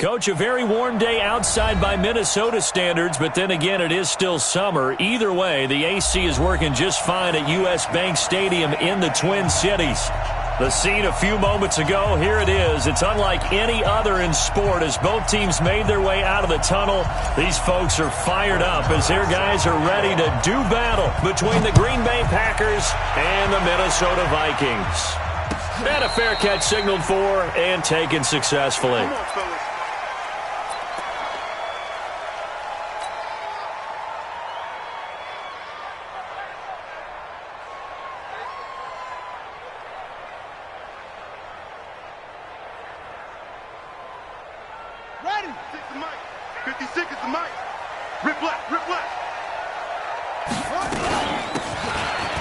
Coach, a very warm day outside by Minnesota standards, but then again, it is still summer. Either way, the AC is working just fine at U.S. Bank Stadium in the Twin Cities. The scene a few moments ago, here it is. It's unlike any other in sport as both teams made their way out of the tunnel. These folks are fired up as their guys are ready to do battle between the Green Bay Packers and the Minnesota Vikings. And a fair catch signaled for and taken successfully.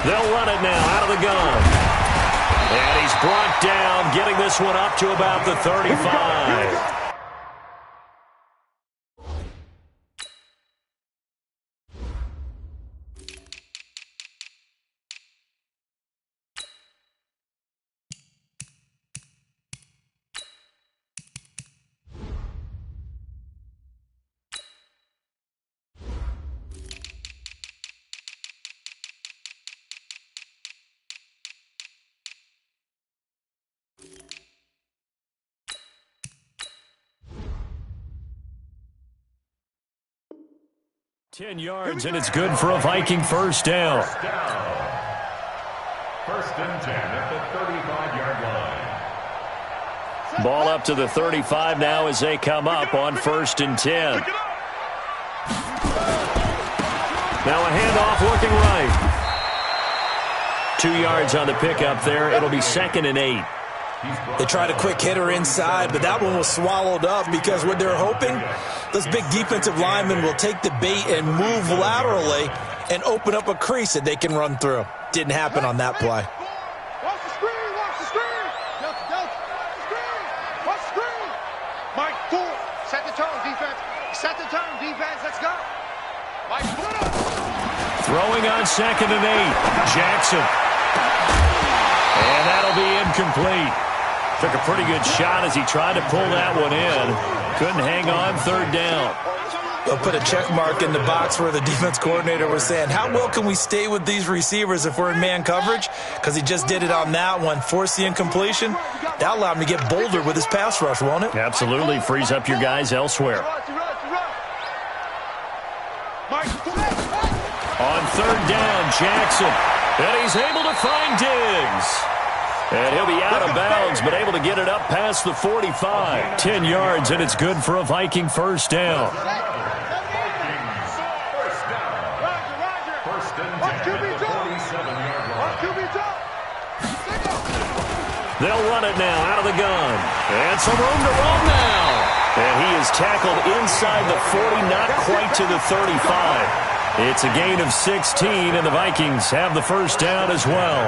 They'll run it now out of the gun. And he's brought down, getting this one up to about the 35. Ten yards, and it's good for a Viking first down. First and 10 at the 35-yard line. Ball up to the 35 now as they come up on first and 10. Now a handoff looking right. 2 yards on the pickup there. It'll be 2nd and 8. They tried a quick hitter inside, but that one was swallowed up because what they're hoping, those big defensive linemen will take the bait and move laterally and open up a crease that they can run through. Didn't happen on that play. Watch the screen, watch the screen. Delta, Delta, watch the screen. Mike, 4, set the tone, defense. Set the tone, defense, let's go. Mike, put up. Throwing on 2nd and 8, Jackson. And that'll be incomplete. Took a pretty good shot as he tried to pull that one in. Couldn't hang on, 3rd down. They'll put a check mark in the box where the defense coordinator was saying, how well can we stay with these receivers if we're in man coverage? Because he just did it on that one, forced the incompletion. That'll allow him to get bolder with his pass rush, won't it? Absolutely. Frees up your guys elsewhere. On 3rd down, Jackson. And he's able to find Diggs. And he'll be out of bounds, but able to get it up past the 45. 10 yards, and it's good for a Viking first down. First and 10 at the 47-yard line. They'll run it now out of the gun. And some room to roam now. And he is tackled inside the 40, not quite to the 35. It's a gain of 16, and the Vikings have the first down as well.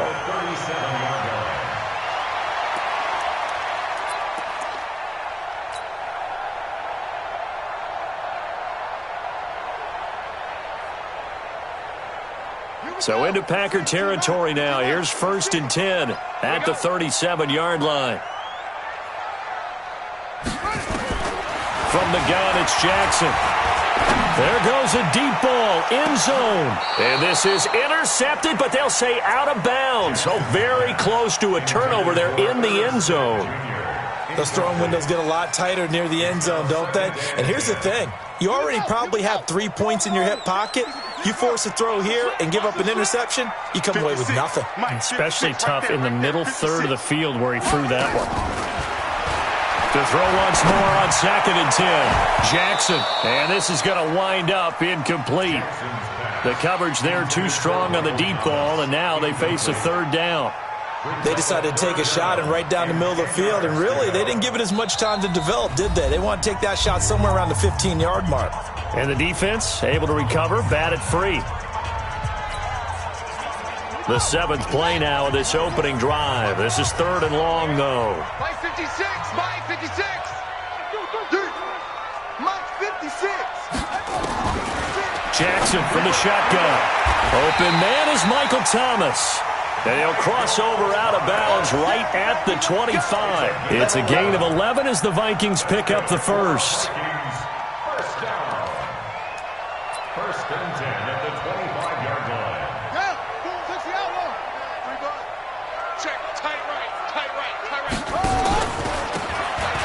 So into Packer territory now. Here's 1st and 10 at the 37-yard line. From the gun, it's Jackson. There goes a deep ball, end zone. And this is intercepted, but they'll say out of bounds. So very close to a turnover there in the end zone. Those throwing windows get a lot tighter near the end zone, don't they? And here's the thing. You already probably have 3 points in your hip pocket. You force a throw here and give up an interception, you come away with nothing. Especially tough in the middle third of the field where he threw that one. To throw once more on 2nd and 10. Jackson. And this is going to wind up incomplete. The coverage there too strong on the deep ball, and now they face a 3rd down. They decided to take a shot and right down the middle of the field, and really, they didn't give it as much time to develop, did they? They want to take that shot somewhere around the 15-yard mark. And the defense able to recover, bat it free. The 7th play now of this opening drive. This is 3rd and long, though. Mike 56, Mike 56. Mike 56. Jackson from the shotgun. Open man is Michael Thomas. And he'll cross over out of bounds right at the 25. It's a gain of 11 as the Vikings pick up the first. First down. First and 10 at the 25-yard line. Yeah, takes the outlaw. Check, tight right.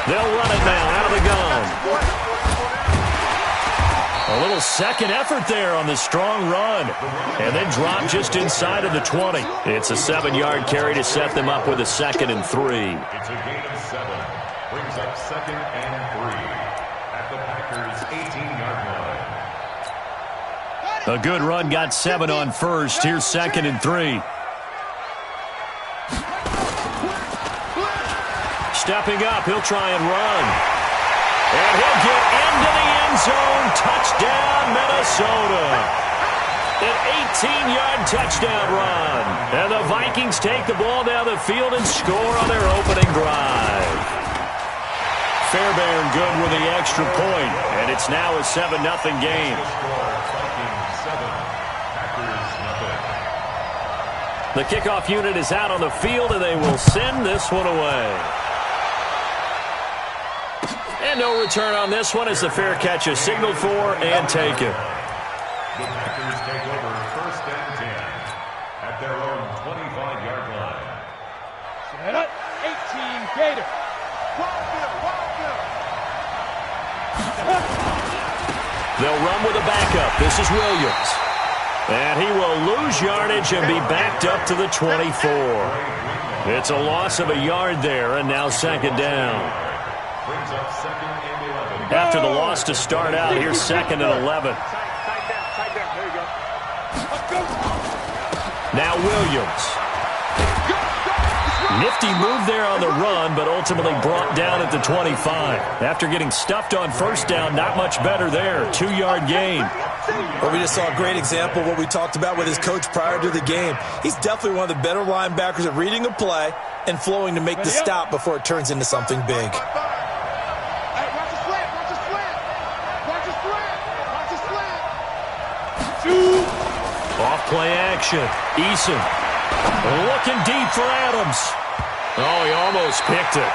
They'll run it now out of the gun. A little second effort there on the strong run. And then drop just inside of the 20. It's a 7-yard carry to set them up with a 2nd and 3. It's a gain of 7. Brings up 2nd and 3 at the Packers' 18-yard line. A good run got 7 on first. Here's 2nd and 3. Stepping up, he'll try and run. And he'll get into the end zone. Touchdown, Minnesota. An 18-yard touchdown run. And the Vikings take the ball down the field and score on their opening drive. Fairbairn good with the extra point. And it's now a 7-0 game. The kickoff unit is out on the field, and they will send this one away. And no return on this one as the fair catch is signaled for and taken. The Packers take over 1st and 10 at their own 25-yard line. Set up, 18 Gator. They'll run with a backup. This is Williams. And he will lose yardage and be backed up to the 24. It's a loss of a yard there, and now 2nd down. Brings up 2nd and 11. After the loss to start out, here's 2nd and 11. Now Williams. Nifty move there on the run, but ultimately brought down at the 25. After getting stuffed on 1st down, not much better there. 2-yard gain. Well, we just saw a great example of what we talked about with his coach prior to the game. He's definitely one of the better linebackers at reading a play and flowing to make the stop before it turns into something big. Off play action. Eason looking deep for Adams. Oh, he almost picked it.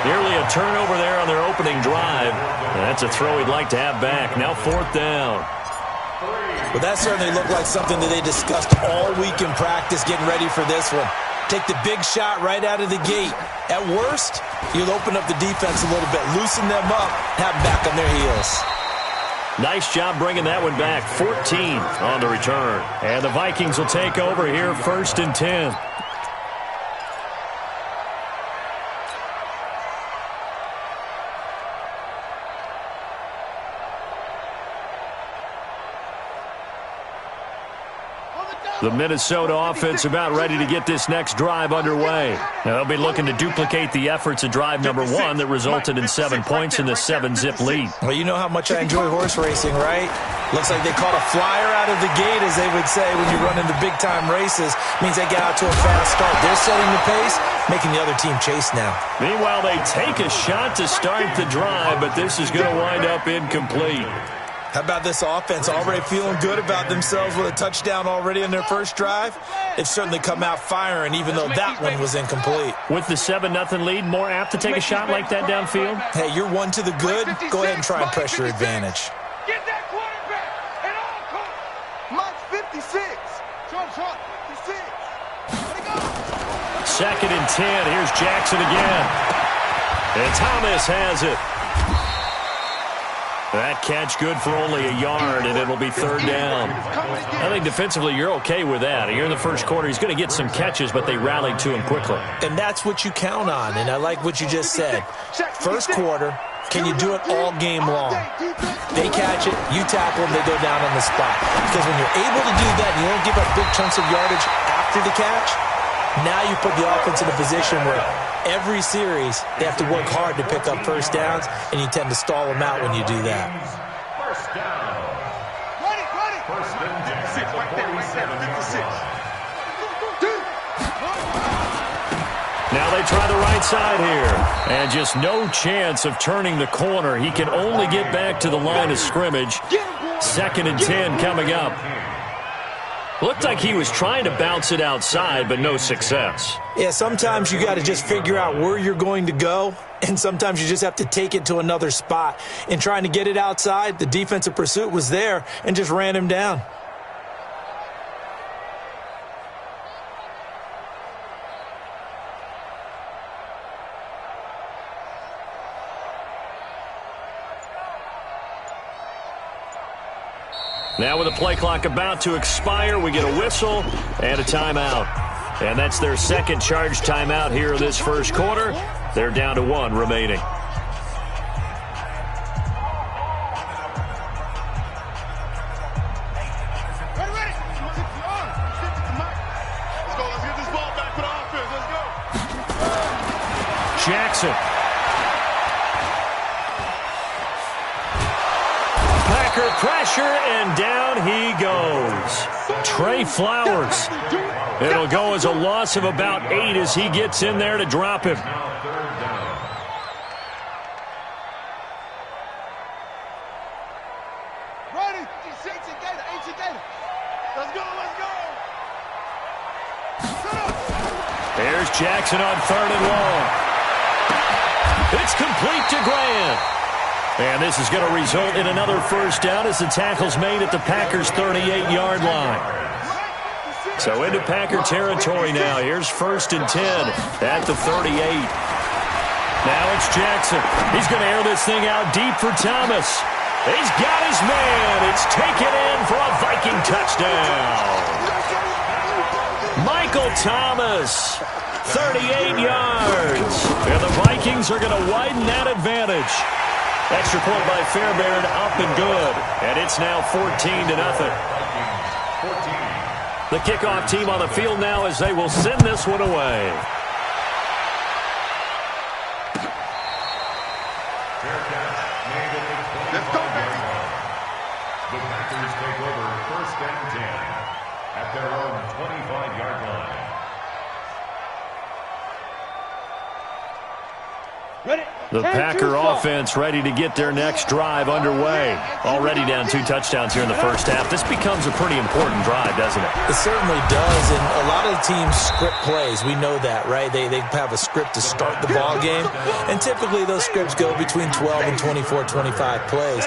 Nearly a turnover there on their opening drive. That's a throw he'd like to have back. Now 4th down. Well, that certainly looked like something that they discussed all week in practice getting ready for this one. Take the big shot right out of the gate. At worst, you'll open up the defense a little bit, loosen them up, have them back on their heels. Nice job bringing that one back. 14 on the return. And the Vikings will take over here 1st and 10. The Minnesota offense about ready to get this next drive underway. They'll be looking to duplicate the efforts of drive number 1 that resulted in 7 points in the 7-zip lead. Well, you know how much I enjoy horse racing, right? Looks like they caught a flyer out of the gate, as they would say, when you run into big-time races. Means they get out to a fast start. They're setting the pace, making the other team chase now. Meanwhile, they take a shot to start the drive, but this is going to wind up incomplete. How about this offense already feeling good about themselves with a touchdown already in their first drive? They've certainly come out firing, even though that one was incomplete. With the 7-0 lead, more apt to take a shot like that downfield? Hey, you're one to the good. Go ahead and try and press your advantage. Get that quarterback at all costs. Mike's 56. Short, 56. 2nd and 10. Here's Jackson again. And Thomas has it. That catch good for only a yard, and it'll be 3rd down. I think defensively you're okay with that. Here in the first quarter, he's going to get some catches, but they rallied to him quickly. And that's what you count on, and I like what you just said. First quarter, can you do it all game long? They catch it, you tackle them, they go down on the spot. Because when you're able to do that and you don't give up big chunks of yardage after the catch, now you put the offense in a position where every series they have to work hard to pick up 1st downs, and you tend to stall them out when you do that. 1st down. 1st and 10 at the 47-yard line. Now they try the right side here. And just no chance of turning the corner. He can only get back to the line of scrimmage. 2nd and 10 coming up. Looked like he was trying to bounce it outside, but no success. Yeah, sometimes you got to just figure out where you're going to go, and sometimes you just have to take it to another spot. In trying to get it outside, the defensive pursuit was there and just ran him down. Now with the play clock about to expire, we get a whistle and a timeout. And that's their second charge timeout here in this first quarter. They're down to 1 remaining. Ready. Let's get this ball back for the offense. Let's go. Jackson. Packer pressure, and down he goes. Trey Flowers. It'll go as a loss of about 8 as he gets in there to drop him. Ready. Let's go. There's Jackson on 3rd and long. It's complete to Grant. And this is going to result in another first down as the tackle's made at the Packers' 38-yard line. So into Packer territory now. Here's 1st and 10 at the 38. Now it's Jackson. He's going to air this thing out deep for Thomas. He's got his man. It's taken in for a Viking touchdown. Michael Thomas, 38 yards. And the Vikings are going to widen that advantage. Extra point by Fairbairn, up and good. And it's now 14-0. The kickoff team on the field now as they will send this one away. Let's go, baby. The Packers take over 1st and 10 at their own 25-yard line. The Packer offense ready to get their next drive underway. Already down 2 touchdowns here in the first half. This becomes a pretty important drive, doesn't it? It certainly does, and a lot of the teams script plays. We know that, right? They have a script to start the ball game, and typically those scripts go between 12 and 24, 25 plays.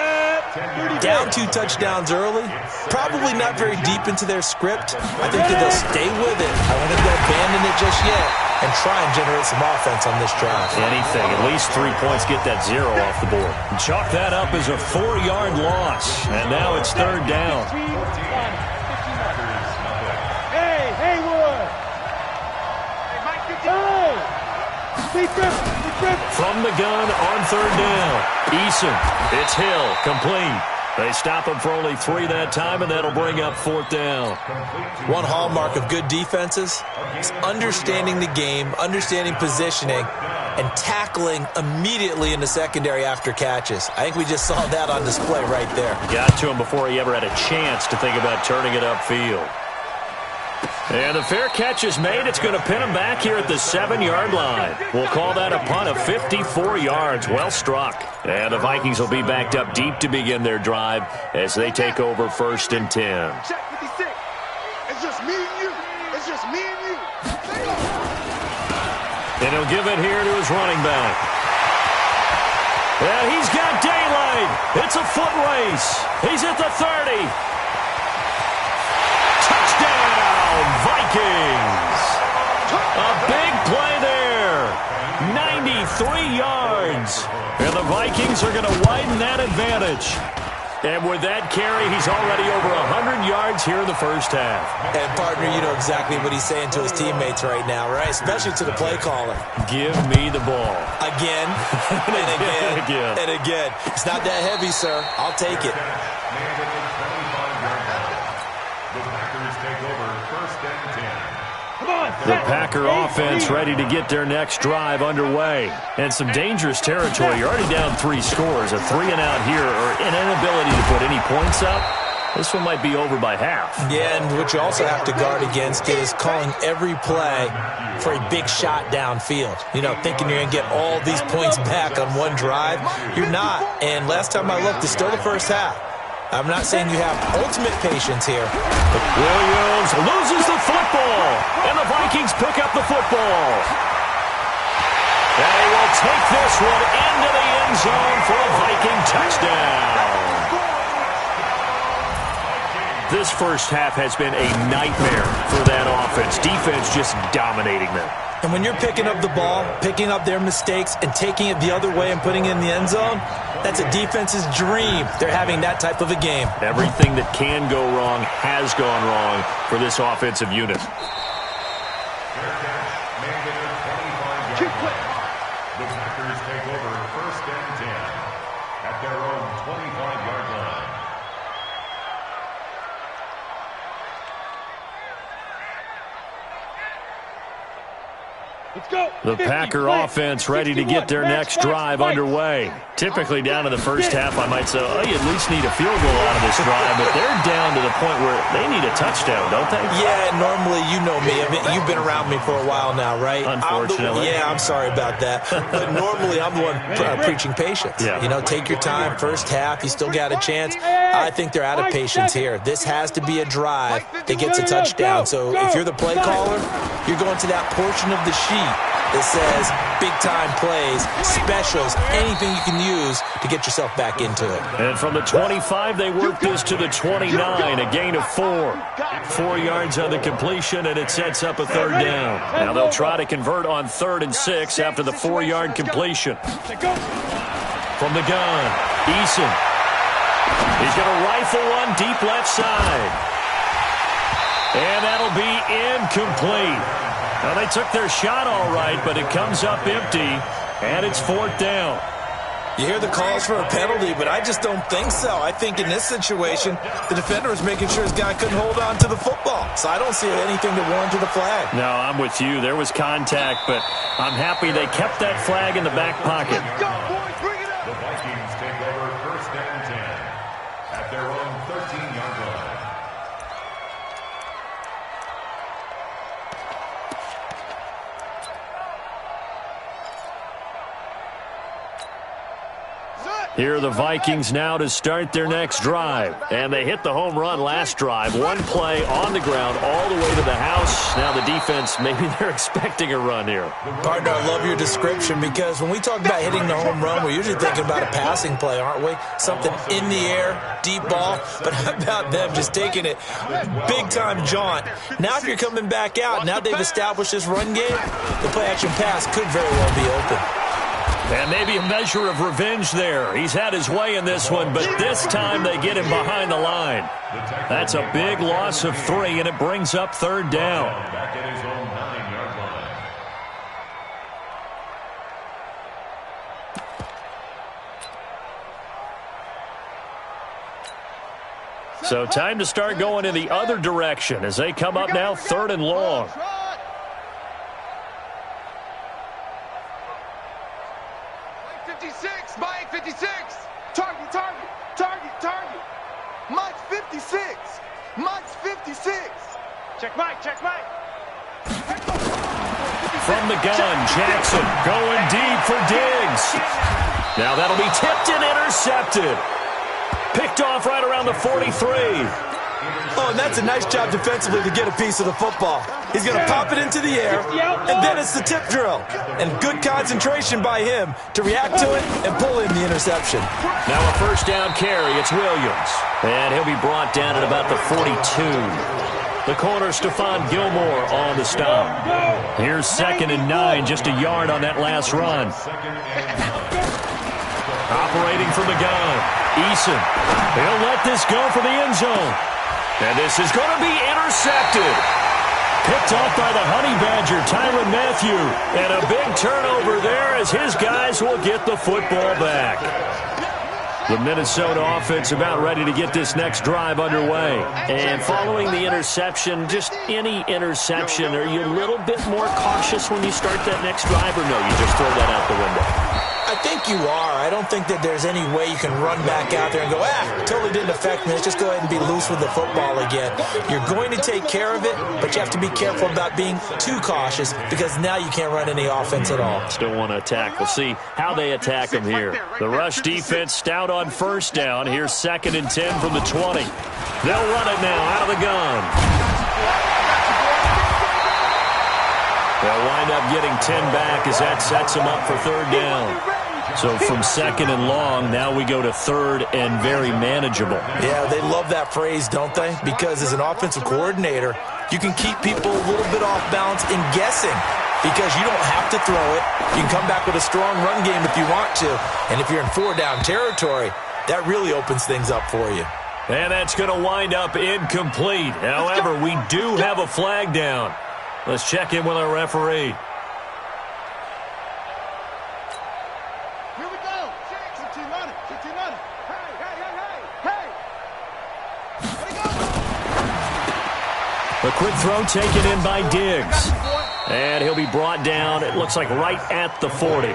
Down 2 touchdowns early, probably not very deep into their script. I think that they'll stay with it. I don't think they'll abandon it just yet and try and generate some offense on this drive. Anything, at least 3 points, get that 0 off the board. Chalk that up as a 4-yard loss, and now it's 3rd down. Hey, Haywood. Hey, Mike, From the gun on 3rd down. Eason, it's Hill, complete. They stop him for only 3 that time, and that'll bring up 4th down. One hallmark of good defenses is understanding the game, understanding positioning, and tackling immediately in the secondary after catches. I think we just saw that on display right there. Got to him before he ever had a chance to think about turning it upfield. And the fair catch is made. It's going to pin him back here at the 7-yard line. We'll call that a punt of 54 yards. Well struck. And the Vikings will be backed up deep to begin their drive as they take over 1st and 10. Check 56. It's just me and you. It's just me and you. And he'll give it here to his running back. And he's got daylight. It's a foot race. He's at the 30. Touchdown, Vikings. A big play there. 93 yards. And the Vikings are going to widen that advantage. And with that carry, he's already over 100 yards here in the first half. And, partner, you know exactly what he's saying to his teammates right now, right? Especially to the play caller. Give me the ball. Again, and again, and again. It's not that heavy, sir. I'll take it. The Packer offense ready to get their next drive underway. And some dangerous territory. You're already down 3 scores. A 3-and-out here or an inability to put any points up. This one might be over by half. Yeah, and what you also have to guard against is calling every play for a big shot downfield. You know, thinking you're going to get all these points back on one drive. You're not. And last time I looked, it's still the first half. I'm not saying you have ultimate patience here. Williams loses the football, and the Vikings pick up the football. They will take this one into the end zone for a Viking touchdown. This first half has been a nightmare for that offense. Defense just dominating them. And when you're picking up the ball, picking up their mistakes, and taking it the other way and putting it in the end zone, that's a defense's dream. They're having that type of a game. Everything that can go wrong has gone wrong for this offensive unit. The Packers take over 1st and 10 at their own 25-yard line. Let's go. The Packer offense ready to get their next drive underway. Typically down in the first half, I might say, oh, you at least need a field goal out of this drive, but they're down to the point where they need a touchdown, don't they? Yeah, normally, you know me. I mean, you've been around me for a while now, right? Unfortunately. I'm sorry about that. But normally, I'm the one preaching patience. Yeah. You know, take your time. First half, you still got a chance. I think they're out of patience here. This has to be a drive that gets a touchdown. So if you're the play caller, you're going to that portion of the sheet that says big-time plays, specials, anything you can use to get yourself back into it. And from the 25, they work this to the 29, a gain of 4. 4 yards on the completion, and it sets up a third down. Now they'll try to convert on 3rd and 6 after the 4-yard completion. From the gun, Eason. He's going to rifle one deep left side. And that'll be incomplete. Now, they took their shot all right, but it comes up empty, and it's 4th down. You hear the calls for a penalty, but I just don't think so. I think in this situation, the defender was making sure his guy couldn't hold on to the football. So I don't see anything that warranted a flag. No, I'm with you. There was contact, but I'm happy they kept that flag in the back pocket. The Vikings take over 1st and 10 at their own 13-yard line. Here are the Vikings now to start their next drive. And they hit the home run last drive. One play on the ground all the way to the house. Now the defense, maybe they're expecting a run here. Partner, I love your description because when we talk about hitting the home run, we're usually thinking about a passing play, aren't we? Something in the air, deep ball. But how about them just taking it big-time jaunt? Now if you're coming back out, now they've established this run game, the play-action pass could very well be open. And maybe a measure of revenge there. He's had his way in this one, but this time they get him behind the line. That's a big loss of 3, and it brings up 3rd down. Back at his own 9-yard line. So time to start going in the other direction as they come up now 3rd and long. Mike 56. Target. Mike 56. Mike's 56. Check Mike. From the gun, Jackson going deep for Diggs. Now that'll be tipped and intercepted. Picked off right around the 43. Oh, and that's a nice job defensively to get a piece of the football. He's going to pop it into the air, and then it's the tip drill. And good concentration by him to react to it and pull in the interception. Now a 1st down carry. It's Williams. And he'll be brought down at about the 42. The corner, Stephon Gilmore on the stop. Here's 2nd and 9, just a yard on that last run. Operating from the gun, Eason. He'll let this go for the end zone. And this is going to be intercepted. Picked off by the Honey Badger, Tyrann Mathieu. And a big turnover there as his guys will get the football back. The Minnesota offense about ready to get this next drive underway. And following the interception, just any interception, are you a little bit more cautious when you start that next drive, or no, you just throw that out the window? I think you are. I don't think that there's any way you can run back out there and go, totally didn't affect me. Let's just go ahead and be loose with the football again. You're going to take care of it, but you have to be careful about being too cautious because now you can't run any offense at all. Still want to attack. We'll see how they attack them here. The rush defense stout on first down. Here's 2nd and 10 from the 20. They'll run it now out of the gun. They'll wind up getting 10 back as that sets them up for 3rd down. So from 2nd and long, now we go to 3rd and very manageable. Yeah, they love that phrase, don't they? Because as an offensive coordinator, you can keep people a little bit off balance in guessing because you don't have to throw it. You can come back with a strong run game if you want to. And if you're in 4-down territory, that really opens things up for you. And that's going to wind up incomplete. However, we do have a flag down. Let's check in with our referee. Here we go. 16 on it. 16 on it. Hey. Let it go. A quick throw taken in by Diggs. And he'll be brought down, it looks like right at the 40.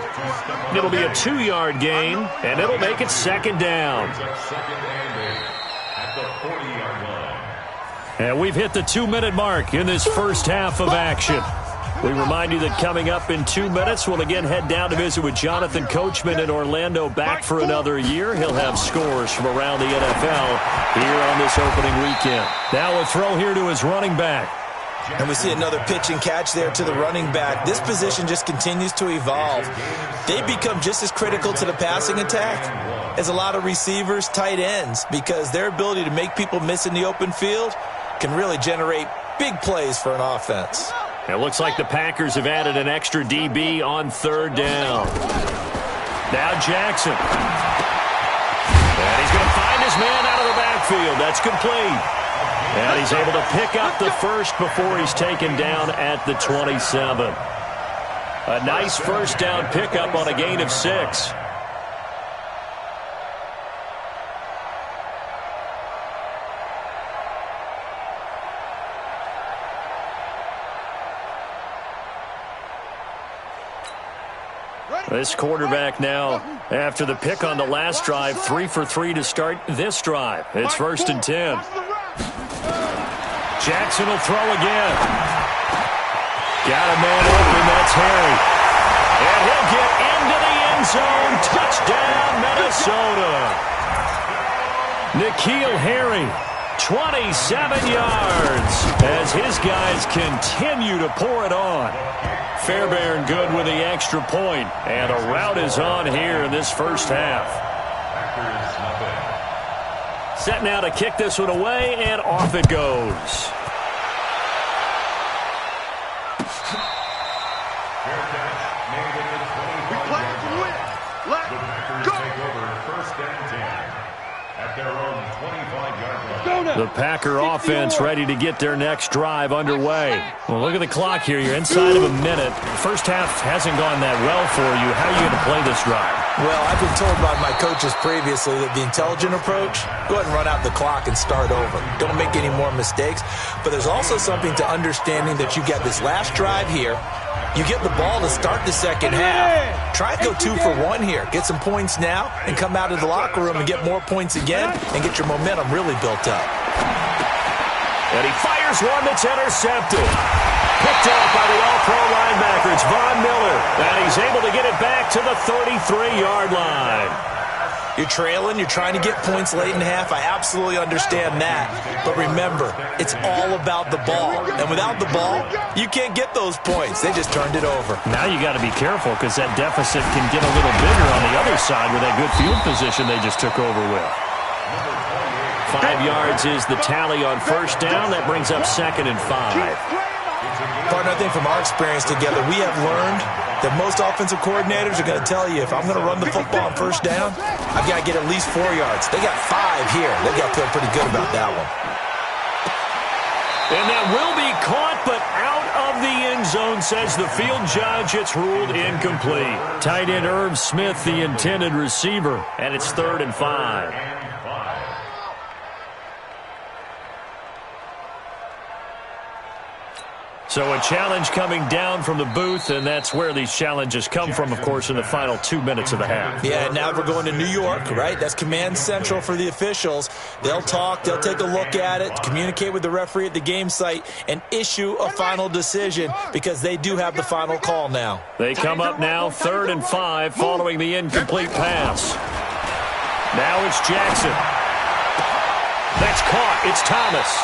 It'll be a 2-yard gain, and it'll make it 2nd down. And we've hit the 2-minute mark in this first half of action. We remind you that coming up in 2 minutes, we'll again head down to visit with Jonathan Coachman in Orlando, back for another year. He'll have scores from around the NFL here on this opening weekend. Now a throw here to his running back. And we see another pitch and catch there to the running back. This position just continues to evolve. They become just as critical to the passing attack as a lot of receivers, tight ends, because their ability to make people miss in the open field can really generate big plays for an offense. It looks like the Packers have added an extra DB on 3rd down. Now Jackson. And he's going to find his man out of the backfield. That's complete. And he's able to pick up the first before he's taken down at the 27. A nice first down pickup on a gain of 6. This quarterback now, after the pick on the last drive, 3 for 3 to start this drive. It's 1st and 10. Jackson will throw again. Got a man open, that's Harry. And he'll get into the end zone. Touchdown, Minnesota. N'Keal Harry, 27 yards as his guys continue to pour it on. Fairbairn good with the extra point, and a rout is on here in this first half. Set now to kick this one away, and off it goes. We play it to win. Let's go. Take over 1st and 10 at their own 25-yard line. The Packer offense ready to get their next drive underway. Well, look at the clock here. You're inside of a minute. First half hasn't gone that well for you. How are you going to play this drive? Well, I've been told by my coaches previously that the intelligent approach, go ahead and run out the clock and start over. Don't make any more mistakes. But there's also something to understanding that you get this last drive here. You get the ball to start the second half. Try and go 2 for 1 here. Get some points now and come out of the locker room and get more points again and get your momentum really built up. And he fires one that's intercepted. Picked off by the all-pro linebacker. It's Von Miller. And he's able to get it back to the 33-yard line. You're trailing, you're trying to get points late in half. I absolutely understand that. But remember, it's all about the ball. And without the ball, you can't get those points. They just turned it over. Now you got to be careful because that deficit can get a little bigger on the other side with that good field position they just took over with. 5 yards is the tally on first down. That brings up 2nd and 5. Partner, I think from our experience together, we have learned that most offensive coordinators are going to tell you, if I'm going to run the football on first down, I've got to get at least 4 yards. They got 5 here. They've got to feel pretty good about that one. And that will be caught, but out of the end zone, says the field judge. It's ruled incomplete. Tight end Irv Smith, the intended receiver, and it's 3rd and 5. So a challenge coming down from the booth, and that's where these challenges come from, of course, in the final 2 minutes of the half. Yeah, now we're going to New York, right? That's command central for the officials. They'll talk, they'll take a look at it, communicate with the referee at the game site, and issue a final decision because they do have the final call now. They come up now, 3rd and 5, following the incomplete pass. Now it's Jackson. That's caught. It's Thomas.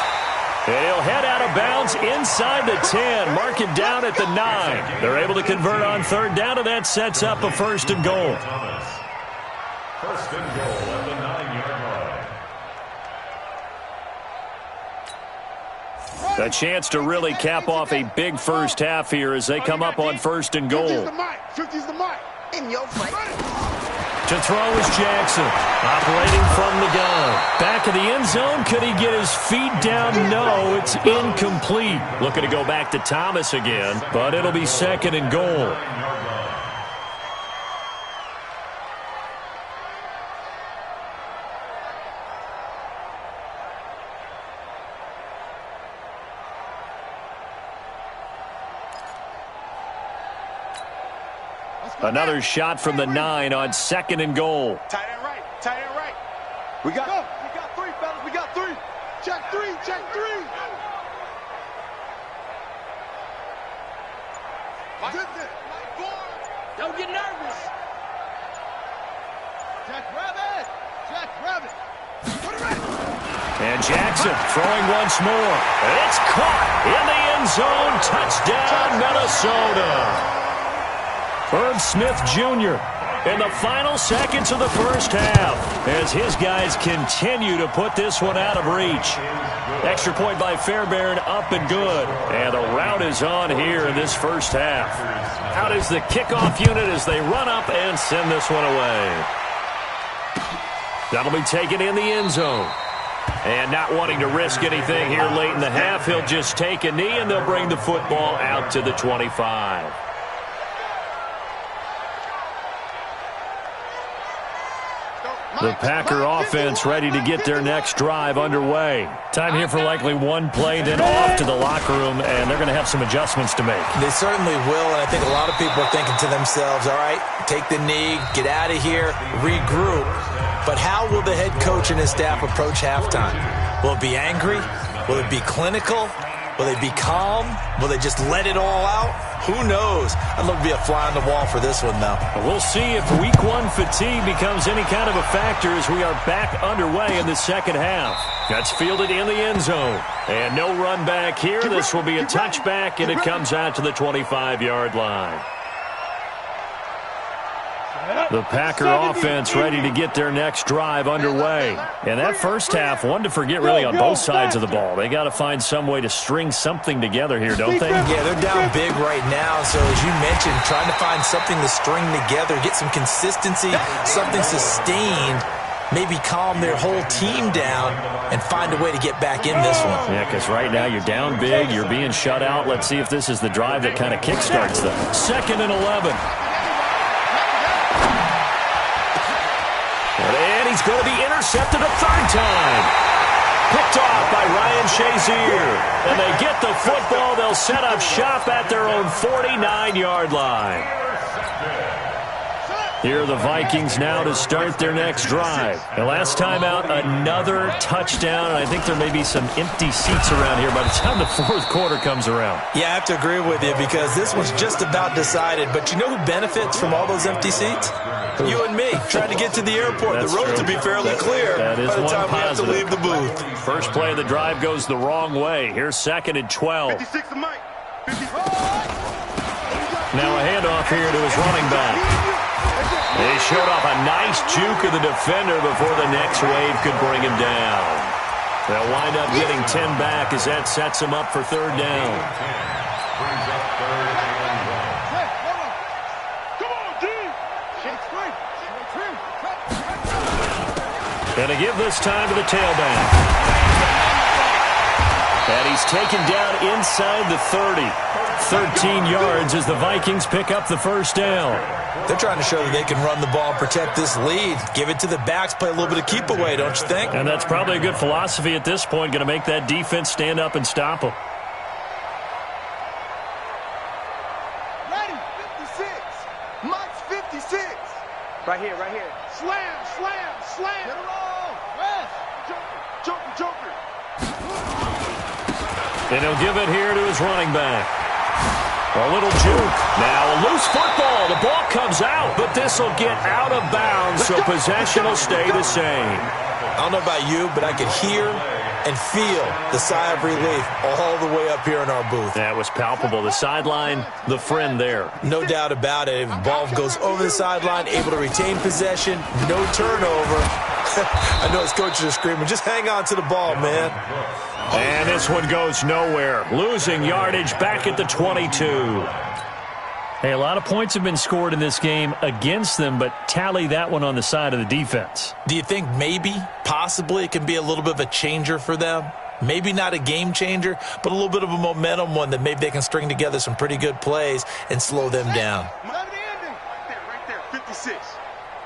And he'll head out of bounds inside the 10, mark it down at the 9. They're able to convert on 3rd down, and that sets up a 1st and goal. First and goal at the 9-yard line. A chance to really cap off a big first half here as they come up on 1st and goal. 50's the mic. In your face. To throw is Jackson, operating from the gun. Back of the end zone, could he get his feet down? No, it's incomplete. Looking to go back to Thomas again, but it'll be 2nd and goal. Another shot from the 9 on 2nd and goal. Tight end right. Tight end right. We got 3, fellas. We got 3. Check 3. Check 3. Don't get nervous. Jack Rabbit. Jack Rabbit. Put it right. And Jackson throwing once more. It's caught in the end zone. Touchdown, Minnesota. Herb Smith Jr. in the final seconds of the first half as his guys continue to put this one out of reach. Extra point by Fairbairn, up and good. And the rout is on here in this first half. Out is the kickoff unit as they run up and send this one away. That'll be taken in the end zone. And not wanting to risk anything here late in the half, he'll just take a knee and they'll bring the football out to the 25. The Packer offense ready to get their next drive underway. Time here for likely one play, then off to the locker room, and they're going to have some adjustments to make. They certainly will, and I think a lot of people are thinking to themselves, all right, take the knee, get out of here, regroup. But how will the head coach and his staff approach halftime? Will it be angry? Will it be clinical? Will they be calm? Will they just let it all out? Who knows? I'd love to be a fly on the wall for this one, though. We'll see if week 1 fatigue becomes any kind of a factor as we are back underway in the second half. That's fielded in the end zone. And no run back here. This will be a touchback, and it comes out to the 25-yard line. The Packer offense ready to get their next drive underway. And that first half, one to forget really on both sides of the ball. They got to find some way to string something together here, don't they? Yeah, they're down big right now. So as you mentioned, trying to find something to string together, get some consistency, something sustained, maybe calm their whole team down and find a way to get back in this one. Yeah, because right now you're down big, you're being shut out. Let's see if this is the drive that kind of kickstarts them. 2nd and 11. And he's going to be intercepted a 3rd time. Picked off by Ryan Shazier. And they get the football. They'll set up shop at their own 49-yard line. Here are the Vikings now to start their next drive. The last time out, another touchdown. And I think there may be some empty seats around here by the time the 4th quarter comes around. Yeah, I have to agree with you because this one's just about decided. But you know who benefits from all those empty seats? You and me, trying to get to the airport. That's the roads will be fairly clear that is by the time positive. we have to leave the booth. First play of the drive goes the wrong way. Here's 2nd and 12. 56 the mic. 56. Now a handoff here to his running back. They showed off a nice juke of the defender before the next wave could bring him down. They'll wind up getting 10 back as that sets them up for 3rd down. Brings up 3rd and 1. Come on, D. And to give this time to the tailback. And he's taken down inside the 30. 13 yards as the Vikings pick up the first down. They're trying to show that they can run the ball and protect this lead. Give it to the backs, play a little bit of keep away, don't you think? And that's probably a good philosophy at this point, going to make that defense stand up and stop them. Right here, right here. Slam, slam, slam. Get it all. Rest. Joker, joker. And he'll give it here to his running back. A little juke. Now a loose football. The ball comes out, but this will get out of bounds, so possession will stay the same. I don't know about you, but I could hear and feel the sigh of relief all the way up here in our booth. That was palpable. The sideline, the friend there. No doubt about it. If the ball goes over the sideline, able to retain possession, no turnover. I know his coaches are screaming, just hang on to the ball, man. And this one goes nowhere. Losing yardage back at the 22. Hey, a lot of points have been scored in this game against them, but tally that one on the side of the defense. Do you think maybe, possibly, it can be a little bit of a changer for them? Maybe not a game changer, but a little bit of a momentum one that maybe they can string together some pretty good plays and slow them down. Right there, 56.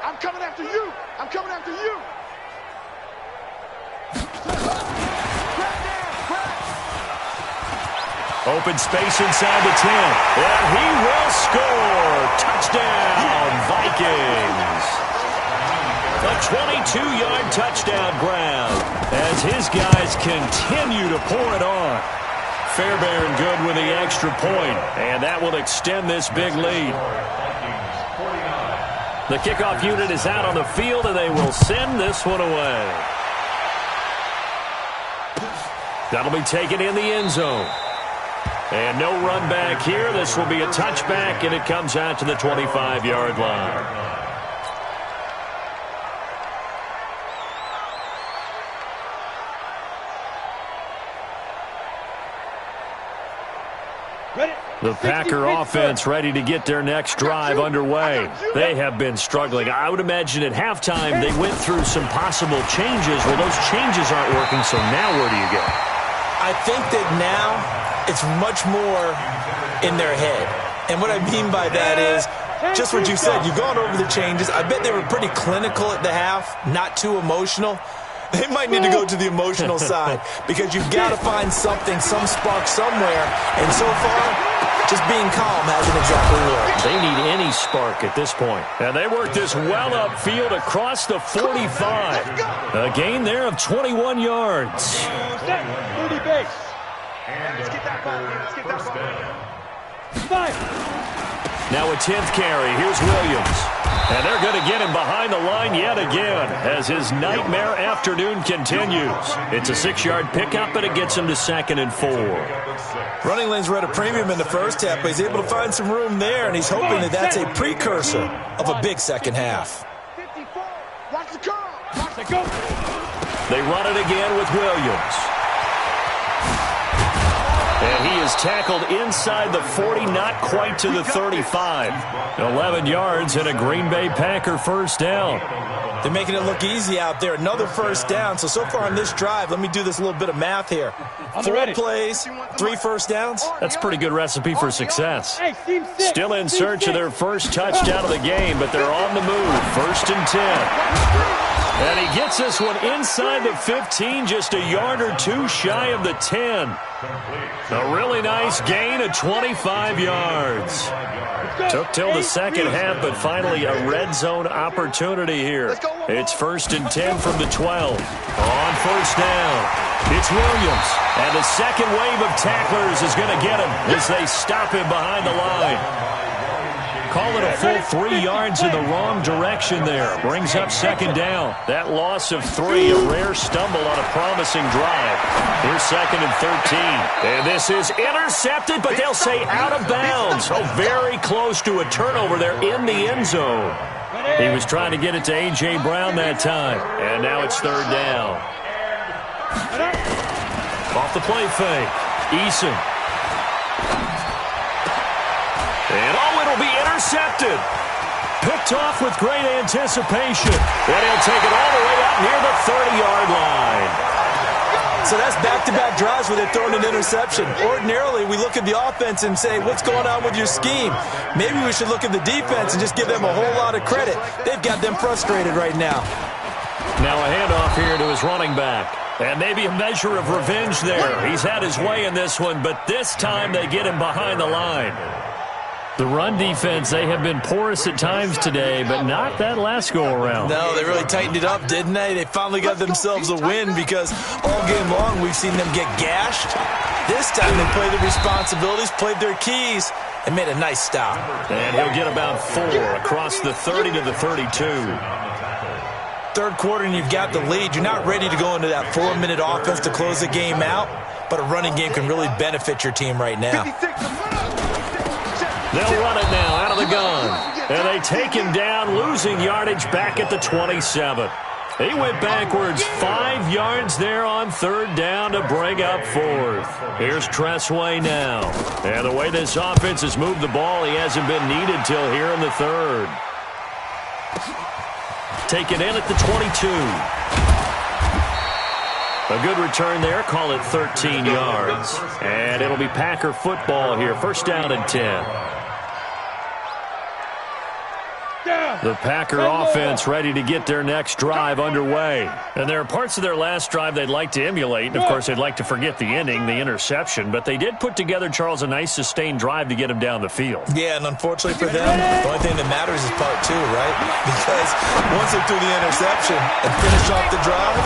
I'm coming after you. I'm coming after you. Open space inside the 10. And he will score. Touchdown, Vikings. A 22-yard touchdown grab as his guys continue to pour it on. Fairbairn good with the extra point, and that will extend this big lead. The kickoff unit is out on the field, and they will send this one away. That'll be taken in the end zone. And no run back here. This will be a touchback, and it comes out to the 25-yard line. The Packer offense ready to get their next drive underway. They have been struggling. I would imagine at halftime they went through some possible changes. Well, those changes aren't working, so now where do you go? I think that now it's much more in their head. And what I mean by that is just what you said. You've gone over the changes. I bet they were pretty clinical at the half, not too emotional. They might need to go to the emotional side because you've got to find something, some spark somewhere. And so far, just being calm hasn't exactly worked. They need any spark at this point. And they work this well upfield across the 45. A gain there of 21 yards. 30 base. Let's get that ball. Let's get that ball. Now a 10th carry. Here's Williams. And they're going to get him behind the line yet again as his nightmare afternoon continues. It's a 6-yard pickup, and it gets him to 2nd and 4. Running lanes were at a premium in the first half, but he's able to find some room there, and he's hoping that that's a precursor of a big second half. 54. Watch the curl. Watch the go. They run it again with Williams. And he is tackled inside the 40, not quite to the 35. 11 yards and a Green Bay Packer first down. They're making it look easy out there. Another first down. So far on this drive, let me do this little bit of math here. 4 plays, 3 first downs. That's a pretty good recipe for success. Still in search of their first touchdown of the game, but they're on the move. 1st and 10. And he gets this one inside the 15, just a yard or two shy of the 10. A really nice gain of 25 yards. Took till the second half, but finally a red zone opportunity here. It's 1st and 10 from the 12. On first down, it's Williams. And the second wave of tacklers is going to get him as they stop him behind the line. Call it a full 3 yards in the wrong direction there. Brings up 2nd down. That loss of 3, a rare stumble on a promising drive. Here's 2nd and 13. And this is intercepted, but they'll say out of bounds. Oh, very close to a turnover there in the end zone. He was trying to get it to A.J. Brown that time. And now it's 3rd down. Off the play fake. Eason. And it'll be intercepted. Picked off with great anticipation. And he'll take it all the way out near the 30-yard line. So that's back-to-back drives where they're throwing an interception. Ordinarily, we look at the offense and say, what's going on with your scheme? Maybe we should look at the defense and just give them a whole lot of credit. They've got them frustrated right now. Now a handoff here to his running back. And maybe a measure of revenge there. He's had his way in this one, but this time they get him behind the line. The run defense, they have been porous at times today, but not that last go-around. No, they really tightened it up, didn't they? They finally got themselves a win because all game long we've seen them get gashed. This time they played their responsibilities, played their keys, and made a nice stop. And he'll get about 4 across the 30 to the 32. Third quarter and you've got the lead. You're not ready to go into that 4-minute offense to close the game out, but a running game can really benefit your team right now. They'll run it now out of the gun. And they take him down, losing yardage back at the 27. He went backwards 5 yards there on third down to bring up fourth. Here's Tressway now. And the way this offense has moved the ball, he hasn't been needed till here in the third. Taken in at the 22. A good return there. Call it 13 yards. And it'll be Packer football here. First down and 10. The Packer offense ready to get their next drive underway. And there are parts of their last drive they'd like to emulate. And, of course, they'd like to forget the ending, the interception. But they did put together, Charles, a nice sustained drive to get him down the field. Yeah, and unfortunately for them, the only thing that matters is part 2, right? Because once they threw the interception and finished off the drive,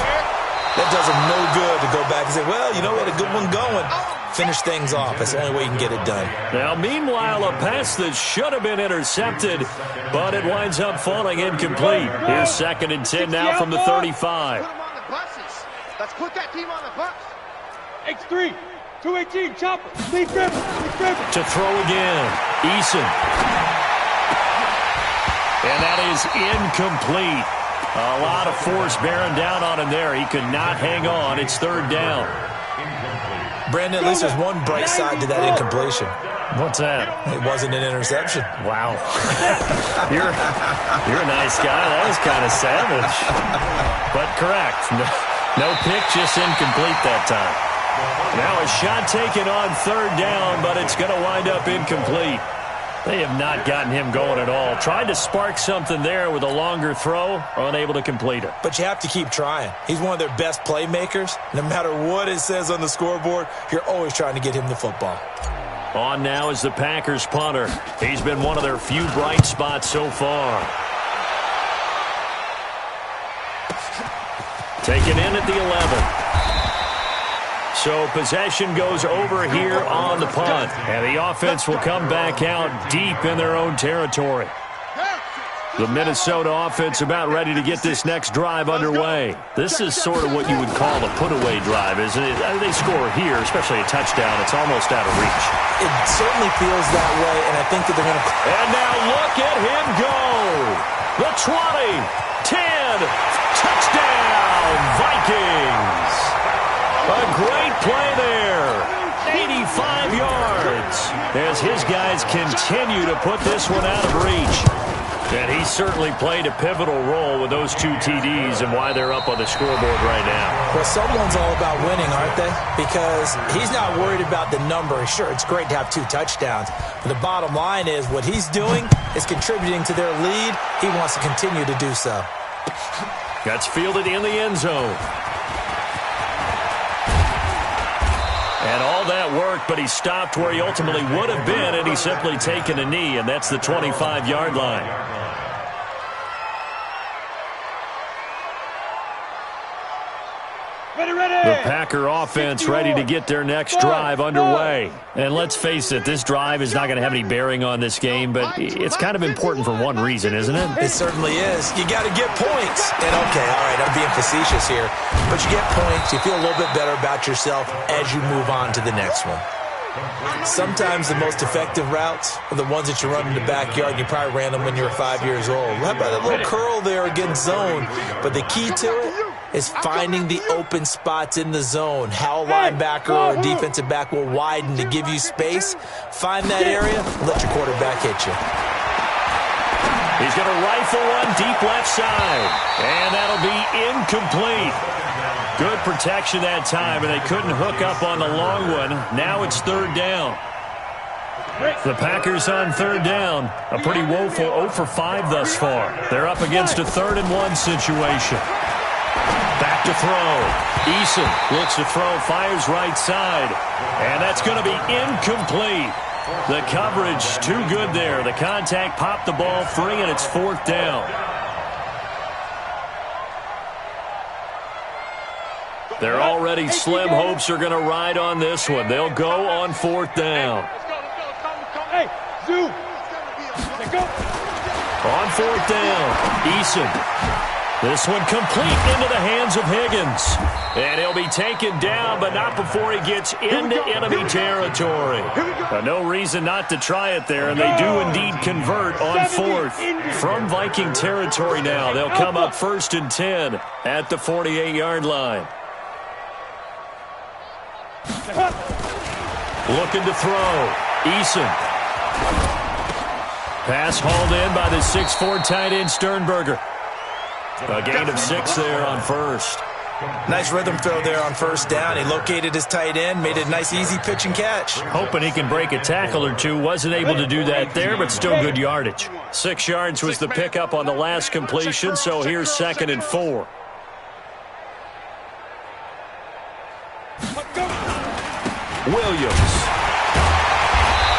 that does them no good to go back and say, well, you know, we had a good one going. Finish things off. That's the only way you can get it done. Now, meanwhile, a pass that should have been intercepted, but it winds up falling incomplete. Here's second and 10 now from the 35. Put them on the buses. Let's put that team on the bus. X3, 218, chopper, lead driven. To throw again, Eason. And that is incomplete. A lot of force bearing down on him there. He could not hang on. It's third down. Brandon, at least there's one bright side to that incompletion. What's that? It wasn't an interception. Wow. You're a nice guy. That was kind of savage. But correct. No pick, just incomplete that time. Now a shot taken on third down, but it's going to wind up incomplete. They have not gotten him going at all. Tried to spark something there with a longer throw, unable to complete it. But you have to keep trying. He's one of their best playmakers. No matter what it says on the scoreboard, you're always trying to get him the football. On now is the Packers punter. He's been one of their few bright spots so far. Taken in at the 11. So possession goes over here on the punt. And the offense will come back out deep in their own territory. The Minnesota offense about ready to get this next drive underway. This is sort of what you would call a put-away drive, isn't it? They score here, especially a touchdown. It's almost out of reach. It certainly feels that way, and I think that they're going to... And now look at him go. The 20, 10, touchdown, Vikings. A great play there. 85 yards as his guys continue to put this one out of reach. And he certainly played a pivotal role with those 2 TDs and why they're up on the scoreboard right now. Well, someone's all about winning, aren't they? Because he's not worried about the number. Sure, it's great to have 2 touchdowns. But the bottom line is what he's doing is contributing to their lead. He wants to continue to do so. That's fielded in the end zone. And all that worked, but he stopped where he ultimately would have been, and he's simply taken a knee, and that's the 25-yard line. The Packer offense ready to get their next drive underway. And let's face it, this drive is not going to have any bearing on this game, but it's kind of important for one reason, isn't it? It certainly is. You got to get points. And okay, all right, I'm being facetious here. But you get points, you feel a little bit better about yourself as you move on to the next one. Sometimes the most effective routes are the ones that you run in the backyard. You probably ran them when you were 5 years old. How about a little curl there against zone? But the key to it is finding the open spots in the zone. How a linebacker or a defensive back will widen to give you space. Find that area and let your quarterback hit you. He's going to rifle one deep left side. And that'll be incomplete. Good protection that time, and they couldn't hook up on the long one. Now it's third down. The Packers on third down. A pretty woeful 0 for 5 thus far. They're up against a 3rd and 1 situation. Back to throw. Eason looks to throw, fires right side. And that's going to be incomplete. The coverage too good there. The contact popped the ball free, and it's 4th down. They're already slim hopes are going to ride on this one. They'll go on 4th down. Hey, Zoo. Let's go. On 4th down, Eason. This one complete into the hands of Higgins. And he'll be taken down, but not before he gets into enemy territory. No reason not to try it there, and they do indeed convert on 4th. From Viking territory now, they'll come up 1st and 10 at the 48-yard line. Looking to throw. Eason. Pass hauled in by the 6'4" tight end Sternberger. A gain of 6 there on 1st. Nice rhythm throw there on 1st down. He located his tight end, made a nice easy pitch and catch. Hoping he can break a tackle or two. Wasn't able to do that there, but still good yardage. 6 yards was the pickup on the last completion, so here's 2nd and 4. Williams.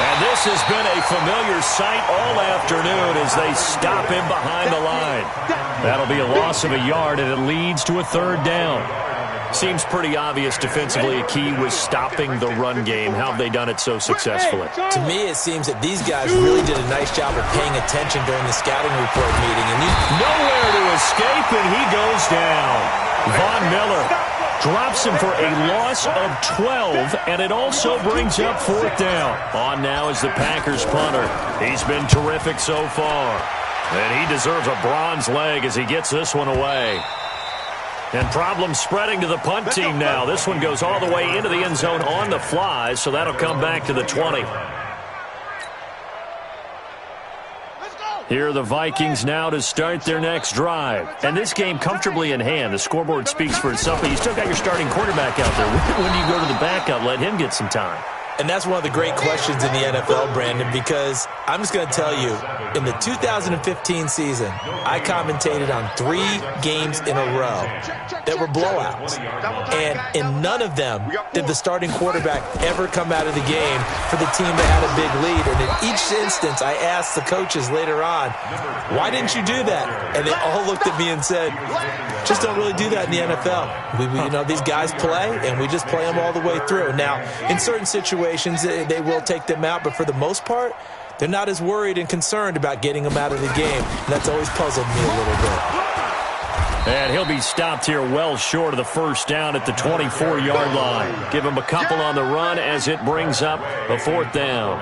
And this has been a familiar sight all afternoon as they stop him behind the line. That'll be a loss of a yard, and it leads to a 3rd down. Seems pretty obvious defensively a key was stopping the run game. How have they done it so successfully? To me, it seems that these guys really did a nice job of paying attention during the scouting report meeting. And nowhere to escape, and he goes down. Von Miller drops him for a loss of 12, and it also brings up 4th down. On now is the Packers punter. He's been terrific so far. And he deserves a bronze leg as he gets this one away. And problems spreading to the punt team now. This one goes all the way into the end zone on the fly, so that'll come back to the 20. Here are the Vikings now to start their next drive. And this game comfortably in hand. The scoreboard speaks for itself, but you still got your starting quarterback out there. When do you go to the backup, let him get some time? And that's one of the great questions in the NFL, Brandon, because I'm just going to tell you, in the 2015 season, I commentated on 3 games in a row that were blowouts. And in none of them did the starting quarterback ever come out of the game for the team that had a big lead. And in each instance, I asked the coaches later on, why didn't you do that? And they all looked at me and said, just don't really do that in the NFL. These guys play, and we just play them all the way through. Now, in certain situations, they will take them out, but for the most part, they're not as worried and concerned about getting them out of the game. And that's always puzzled me a little bit. And he'll be stopped here well short of the 1st down at the 24-yard line. Give him a couple on the run as it brings up a 4th down.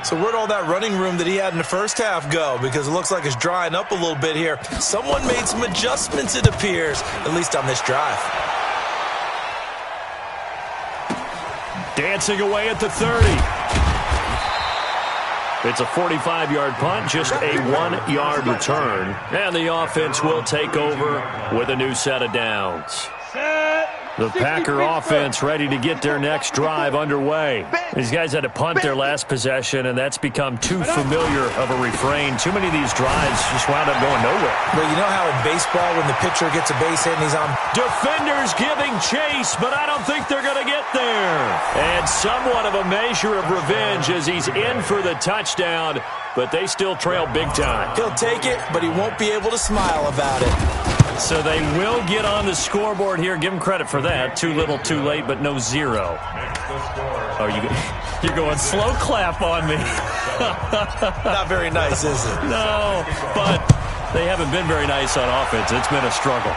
So where'd all that running room that he had in the first half go? Because it looks like it's drying up a little bit here. Someone made some adjustments, it appears, at least on this drive. Dancing away at the 30. It's a 45-yard punt, just a 1-yard return. And the offense will take over with a new set of downs. The Packer offense ready to get their next drive underway. These guys had to punt their last possession, and that's become too familiar of a refrain. Too many of these drives just wound up going nowhere. Well, you know how in baseball when the pitcher gets a base hit and he's on... Defenders giving chase, but I don't think they're going to get there. And somewhat of a measure of revenge as he's in for the touchdown, but they still trail big time. He'll take it, but he won't be able to smile about it. So they will get on the scoreboard here. Give them credit for that. Too little, too late, but no 0. Oh, you're going slow clap on me. Not very nice, is it? No, but they haven't been very nice on offense. It's been a struggle.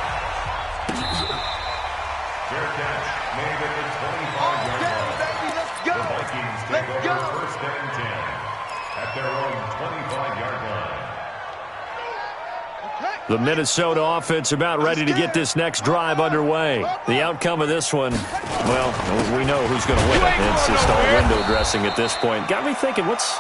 Fair catch made at the 25-yard line. The Vikings take over 1st and 10 at their own 25-yard line. The Minnesota offense about ready to get this next drive underway. The outcome of this one, well, we know who's going to win it. It's just all window dressing at this point. Got me thinking, what's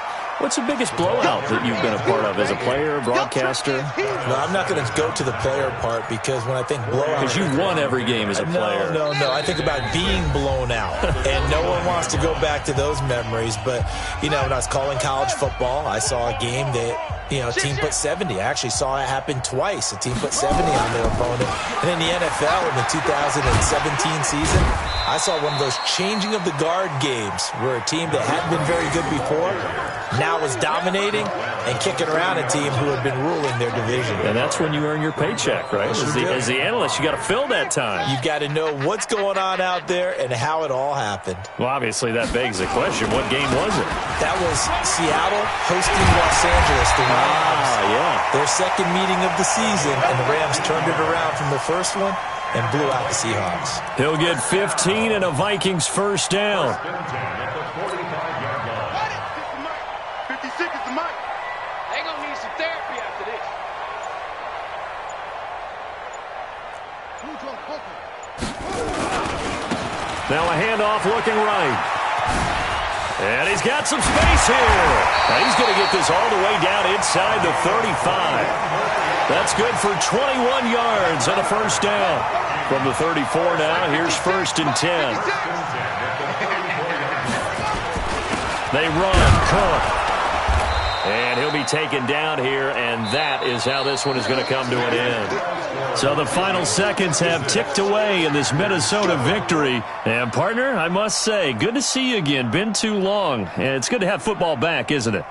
the biggest blowout that you've been a part of as a player, broadcaster? No, I'm not going to go to the player part because when I think blowout... Because you won every game as a player. No. I think about being blown out. And no one wants to go back to those memories. But, when I was calling college football, I saw a game that... a team put 70. I actually saw it happen twice. A team put 70 on their opponent. And in the NFL in the 2017 season, I saw one of those changing of the guard games where a team that hadn't been very good before now is dominating and kicking around a team who had been ruling their division. And that's when you earn your paycheck, right? As the analyst, you got to fill that time. You've got to know what's going on out there and how it all happened. Well, obviously, that begs the question, what game was it? That was Seattle hosting Los Angeles, the Rams. Yeah. Their second meeting of the season, and the Rams turned it around from the first one and blew out the Seahawks. He'll get 15 and a Vikings first down. 56 is the mic. They're going to need some therapy after this. Now a handoff looking right. And he's got some space here. And he's going to get this all the way down inside the 35. That's good for 21 yards and a first down. From the 34 now, here's 1st and 10. They run, Cook. And he'll be taken down here, and that is how this one is going to come to an end. So the final seconds have ticked away in this Minnesota victory. And, partner, I must say, good to see you again. Been too long. And it's good to have football back, isn't it?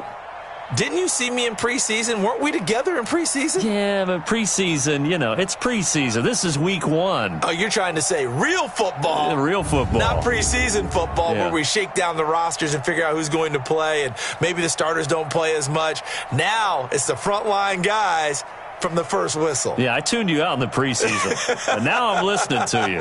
Didn't you see me in preseason? Weren't we together in preseason? Yeah, but preseason, it's preseason. This is week 1. Oh, you're trying to say real football. Real football. Not preseason football where we shake down the rosters and figure out who's going to play, and maybe the starters don't play as much. Now it's the frontline guys from the first whistle. Yeah, I tuned you out in the preseason, and now I'm listening to you.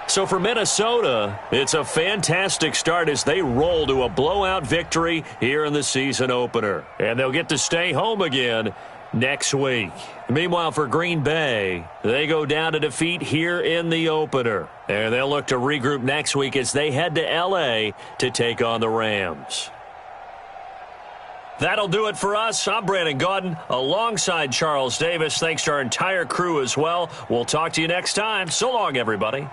So for Minnesota, it's a fantastic start as they roll to a blowout victory here in the season opener. And they'll get to stay home again next week. Meanwhile, for Green Bay, they go down to defeat here in the opener. And they'll look to regroup next week as they head to L.A. to take on the Rams. That'll do it for us. I'm Brandon Gaudin alongside Charles Davis. Thanks to our entire crew as well. We'll talk to you next time. So long, everybody.